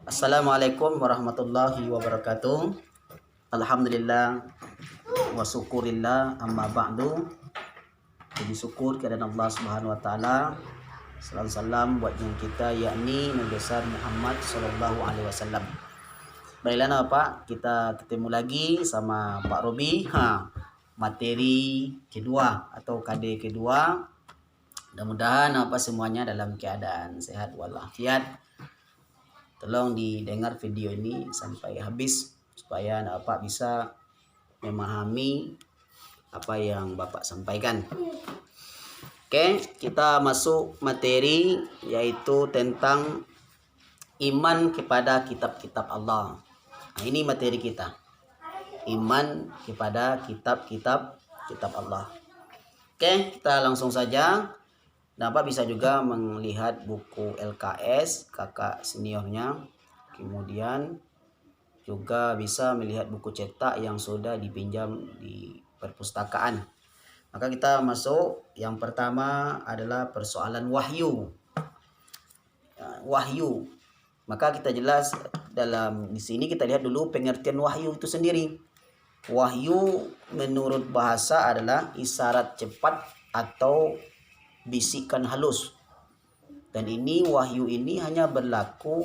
Assalamualaikum warahmatullahi wabarakatuh. Alhamdulillah wa syukurillah amma ba'du. Jadi syukur kepada Allah Subhanahu wa taala. Salam buat yang kita yakni Nabi besar Muhammad sallallahu alaihi wasallam. Baiklah Pak, kita ketemu lagi sama Pak Robi. Materi kedua atau KD kedua. Mudah-mudahan semuanya dalam keadaan sehat walafiat. Tolong didengar video ini sampai habis supaya Bapak bisa memahami apa yang Bapak sampaikan. Oke, kita masuk materi yaitu tentang iman kepada kitab-kitab Allah. Nah, ini materi kita. Iman kepada kitab-kitab Allah. Oke, kita langsung saja. Bapak bisa juga melihat buku LKS kakak seniornya. Kemudian juga bisa melihat buku cetak yang sudah dipinjam di perpustakaan. Maka kita masuk. Yang pertama adalah persoalan wahyu. Wahyu. Maka kita jelas di sini kita lihat dulu pengertian wahyu itu sendiri. Wahyu menurut bahasa adalah isyarat cepat atau bisikan halus. Dan ini wahyu ini hanya berlaku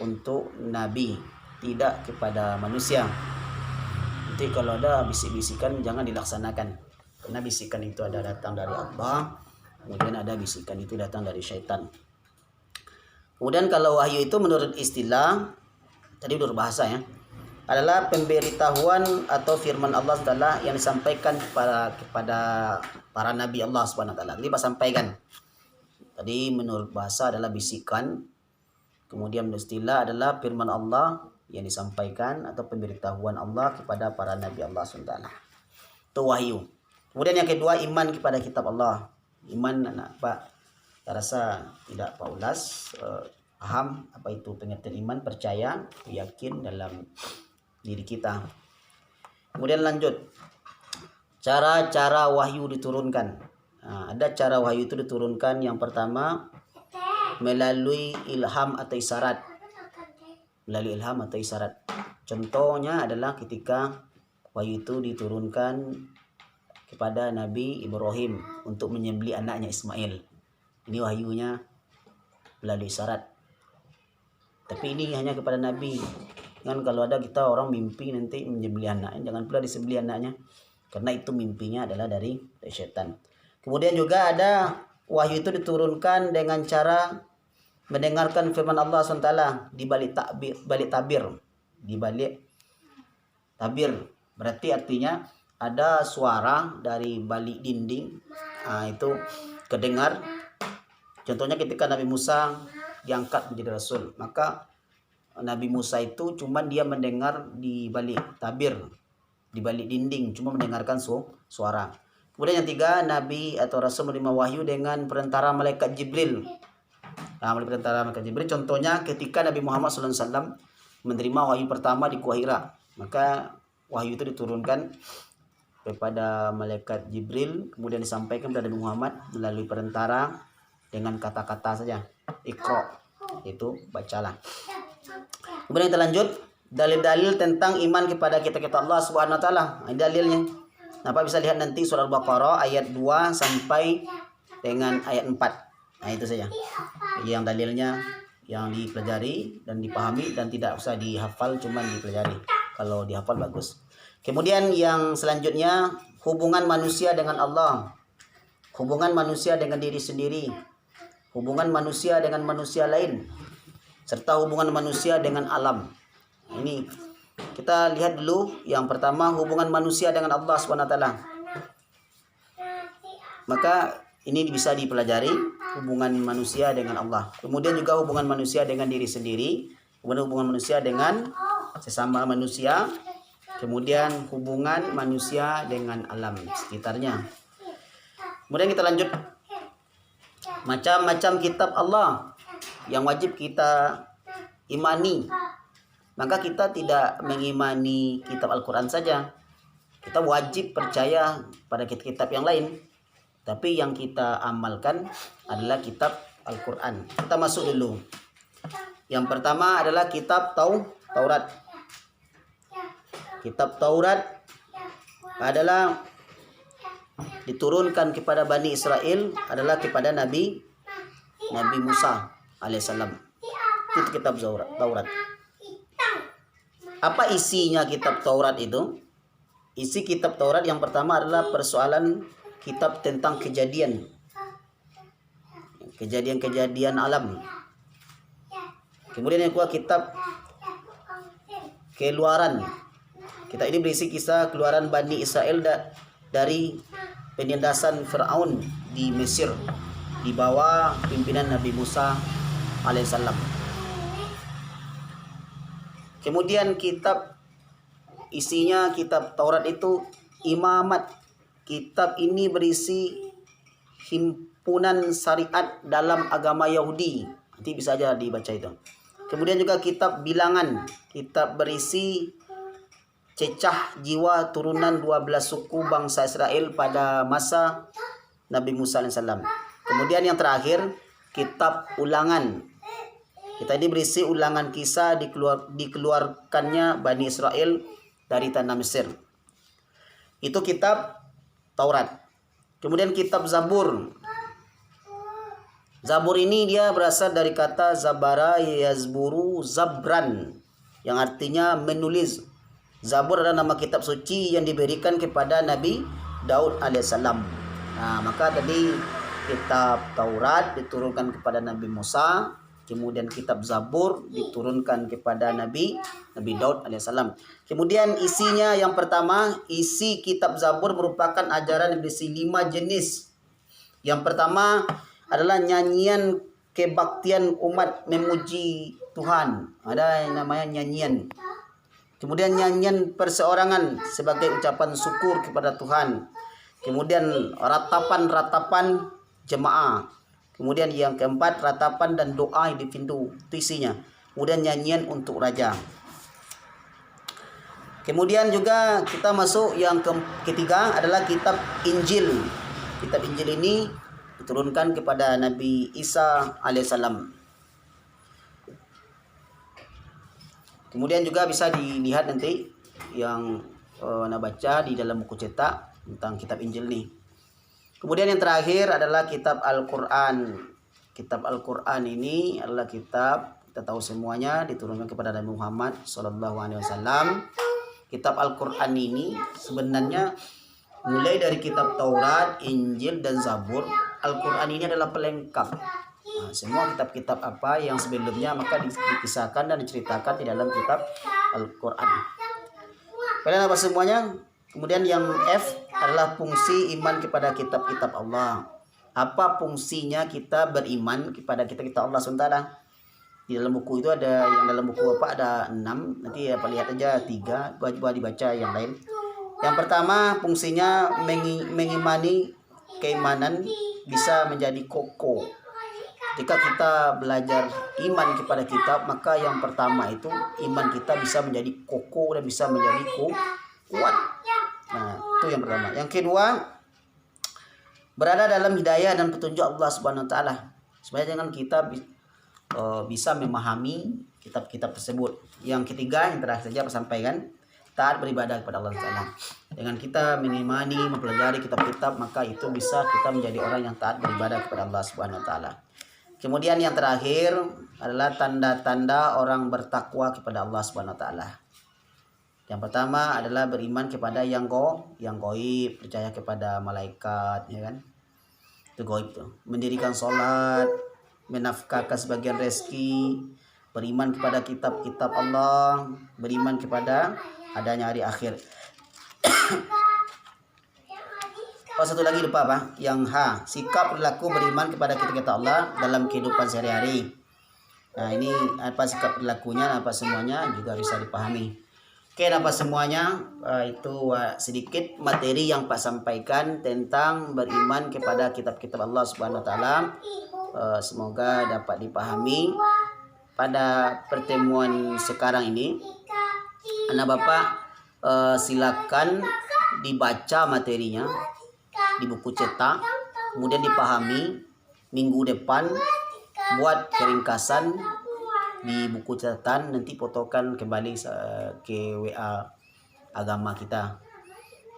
untuk nabi, tidak kepada manusia. Nanti kalau ada bisik-bisikan jangan dilaksanakan. Karena bisikan itu ada datang dari Allah, kemudian ada bisikan itu datang dari syaitan. Kemudian kalau wahyu itu menurut istilah, tadi menurut bahasa ya, adalah pemberitahuan atau firman Allah SWT yang disampaikan kepada para nabi Allah SWT. Jadi Pak sampaikan. Tadi menurut bahasa adalah bisikan. Kemudian menurut istilah adalah firman Allah yang disampaikan atau pemberitahuan Allah kepada para nabi Allah SWT. Itu wahyu. Kemudian yang kedua, iman kepada kitab Allah. Iman Pak, saya rasa tidak Pak ulas. Paham apa itu pengertian iman, percaya, yakin dalam diri kita. Kemudian lanjut, cara-cara wahyu diturunkan. Ada cara wahyu itu diturunkan. Yang pertama melalui ilham atau isyarat. Melalui ilham atau isyarat. Contohnya adalah ketika wahyu itu diturunkan kepada Nabi Ibrahim untuk menyembelih anaknya Ismail. Ini wahyunya melalui isyarat. Tapi ini hanya kepada Nabi. Kan kalau ada kita orang mimpi nanti menyembelih anaknya, jangan pula disembelih anaknya, karena itu mimpinya adalah dari setan. Kemudian juga ada wahyu itu diturunkan dengan cara mendengarkan firman Allah SWT di balik tabir. Di balik tabir berarti artinya ada suara dari balik dinding, itu kedengar. Contohnya ketika Nabi Musa diangkat menjadi rasul, maka Nabi Musa itu cuma dia mendengar di balik tabir, di balik dinding, cuma mendengarkan suara. Kemudian yang tiga, Nabi atau Rasul menerima wahyu dengan perantara malaikat Jibril. Perantara malaikat Jibril, contohnya ketika Nabi Muhammad SAW menerima wahyu pertama di Gua Hira, maka wahyu itu diturunkan kepada malaikat Jibril, kemudian disampaikan kepada Nabi Muhammad melalui perantara dengan kata-kata saja, Iqra, itu bacalah. Kemudian kita lanjut, dalil-dalil tentang iman kepada kitab-kitab Allah Subhanahu wa taala. Ini dalilnya. Pak bisa lihat nanti surah Al-Baqarah ayat 2 sampai dengan ayat 4. Itu saja. Yang dalilnya yang dipelajari dan dipahami dan tidak usah dihafal, cuma dipelajari. Kalau dihafal bagus. Kemudian yang selanjutnya, hubungan manusia dengan Allah. Hubungan manusia dengan diri sendiri. Hubungan manusia dengan manusia lain, serta hubungan manusia dengan alam. Ini kita lihat dulu. Yang pertama, hubungan manusia dengan Allah SWT. Maka ini bisa dipelajari, hubungan manusia dengan Allah. Kemudian juga hubungan manusia dengan diri sendiri, kemudian hubungan manusia dengan sesama manusia, kemudian hubungan manusia dengan alam sekitarnya. Kemudian kita lanjut, macam-macam kitab Allah yang wajib kita imani. Maka kita tidak mengimani kitab Al-Quran saja. Kita wajib percaya pada kitab-kitab yang lain. Tapi yang kita amalkan adalah kitab Al-Quran. Kita masuk dulu. Yang pertama adalah kitab Taurat. Kitab Taurat adalah diturunkan kepada Bani Israel, adalah kepada Nabi Musa alaihissalam. Itu kitab Taurat. Apa isinya kitab Taurat itu? Isi kitab Taurat yang pertama adalah persoalan kitab tentang kejadian alam. Kemudian yang kedua kitab Keluaran. Kitab ini berisi kisah keluaran Bani Israel dari penindasan Fir'aun di Mesir di bawah pimpinan Nabi Musa alaihissalam. Kemudian isinya kitab Taurat itu imamat. Kitab ini berisi himpunan syariat dalam agama Yahudi. Nanti bisa aja dibaca itu. Kemudian juga kitab bilangan. Kitab berisi cecah jiwa turunan 12 suku bangsa Israel pada masa Nabi Musa alaihissalam. Kemudian yang terakhir kitab ulangan. Kitab ini berisi ulangan kisah dikeluarkannya Bani Israel dari tanah Mesir. Itu kitab Taurat. Kemudian kitab Zabur. Zabur ini dia berasal dari kata Zabara yazburu zabran, yang artinya menulis. Zabur adalah nama kitab suci yang diberikan kepada Nabi Daud alaihissalam. Nah, maka tadi kitab Taurat diturunkan kepada Nabi Musa, kemudian kitab Zabur diturunkan kepada Nabi Daud alaihissalam. Kemudian isinya yang pertama, isi kitab Zabur merupakan ajaran yang berisi 5 jenis. Yang pertama adalah nyanyian kebaktian umat memuji Tuhan. Ada yang namanya nyanyian. Kemudian nyanyian perseorangan sebagai ucapan syukur kepada Tuhan. Kemudian ratapan jemaah. Kemudian yang keempat ratapan dan doa di pintu, itu isinya. Kemudian nyanyian untuk raja. Kemudian juga kita masuk yang ketiga adalah kitab Injil. Kitab Injil ini diturunkan kepada Nabi Isa alaihissalam. Kemudian juga bisa dilihat nanti yang nak baca di dalam buku cetak tentang kitab Injil nih. Kemudian yang terakhir adalah kitab Al-Quran. Kitab Al-Quran ini adalah kitab, kita tahu semuanya, diturunkan kepada Nabi Muhammad SAW. Kitab Al-Quran ini sebenarnya mulai dari kitab Taurat, Injil, dan Zabur. Al-Quran ini adalah pelengkap. Nah, semua kitab-kitab apa yang sebelumnya maka dikisahkan dan diceritakan di dalam kitab Al-Quran. Kalian apa semuanya? Kemudian yang F adalah fungsi iman kepada kitab-kitab Allah. Apa fungsinya kita beriman kepada kitab-kitab Allah SWT? Di dalam buku itu ada, yang dalam buku apa ada 6. Nanti apa lihat aja 3. Coba dibaca yang lain. Yang pertama fungsinya mengimani keimanan bisa menjadi kokoh. Ketika kita belajar iman kepada kitab, maka yang pertama itu iman kita bisa menjadi kokoh dan bisa menjadi kuat. Nah, itu yang pertama. Yang kedua, berada dalam hidayah dan petunjuk Allah Subhanahu wa taala. Supaya jangan kita bisa memahami kitab-kitab tersebut. Yang ketiga, yang terakhir saja saya sampaikan, taat beribadah kepada Allah Taala. Dengan kita mengimani, mempelajari kitab-kitab, maka itu bisa kita menjadi orang yang taat beribadah kepada Allah Subhanahu wa taala. Kemudian yang terakhir adalah tanda-tanda orang bertakwa kepada Allah Subhanahu wa taala. Yang pertama adalah beriman kepada yang gaib, percaya kepada malaikat, ya kan? Itu gaib tuh. Mendirikan sholat, menafkahkan sebagian rezeki, beriman kepada kitab-kitab Allah, beriman kepada adanya hari akhir. Oh, satu lagi lupa apa? Yang H, sikap perilaku beriman kepada kitab-kitab Allah dalam kehidupan sehari-hari. Nah, ini apa sikap perilakunya, apa semuanya juga bisa dipahami. Oke, apa semuanya itu sedikit materi yang Pak sampaikan tentang beriman kepada kitab-kitab Allah Subhanahu wa taala. Semoga dapat dipahami pada pertemuan sekarang ini. Anak Bapak silakan dibaca materinya di buku cetak, kemudian dipahami. Minggu depan buat keringkasan di buku catatan, nanti fotokan kembali ke WA agama kita.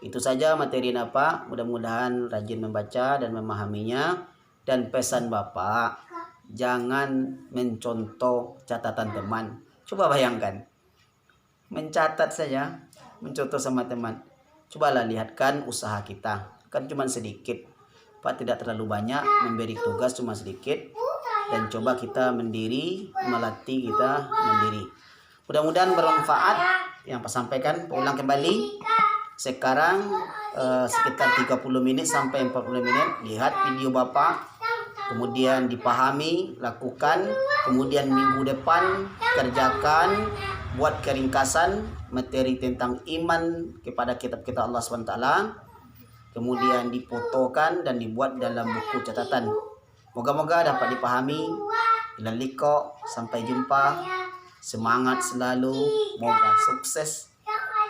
Itu saja materi Bapak, mudah-mudahan rajin membaca dan memahaminya. Dan pesan Bapak, jangan mencontoh catatan teman. Coba bayangkan, mencatat saja, mencontoh sama teman. Cobalah lihatkan usaha kita, kan cuma sedikit. Pak tidak terlalu banyak, memberi tugas cuma sedikit. Dan coba kita mendiri, melatih kita mendiri. Mudah-mudahan bermanfaat yang Pak sampaikan. Ulang kembali. Sekarang sekitar 30 menit sampai 40 menit. Lihat video Bapak, kemudian dipahami, lakukan. Kemudian minggu depan kerjakan, buat keringkasan materi tentang iman kepada kitab-kitab Allah SWT. Kemudian difotokan dan dibuat dalam buku catatan. Moga-moga dapat dipahami. Ilal liqa, sampai jumpa. Semangat selalu, moga sukses.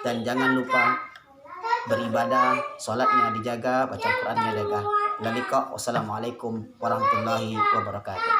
Dan jangan lupa beribadah, sholatnya dijaga, baca Qurannya dijaga. Ilal liqa, wassalamualaikum warahmatullahi wabarakatuh.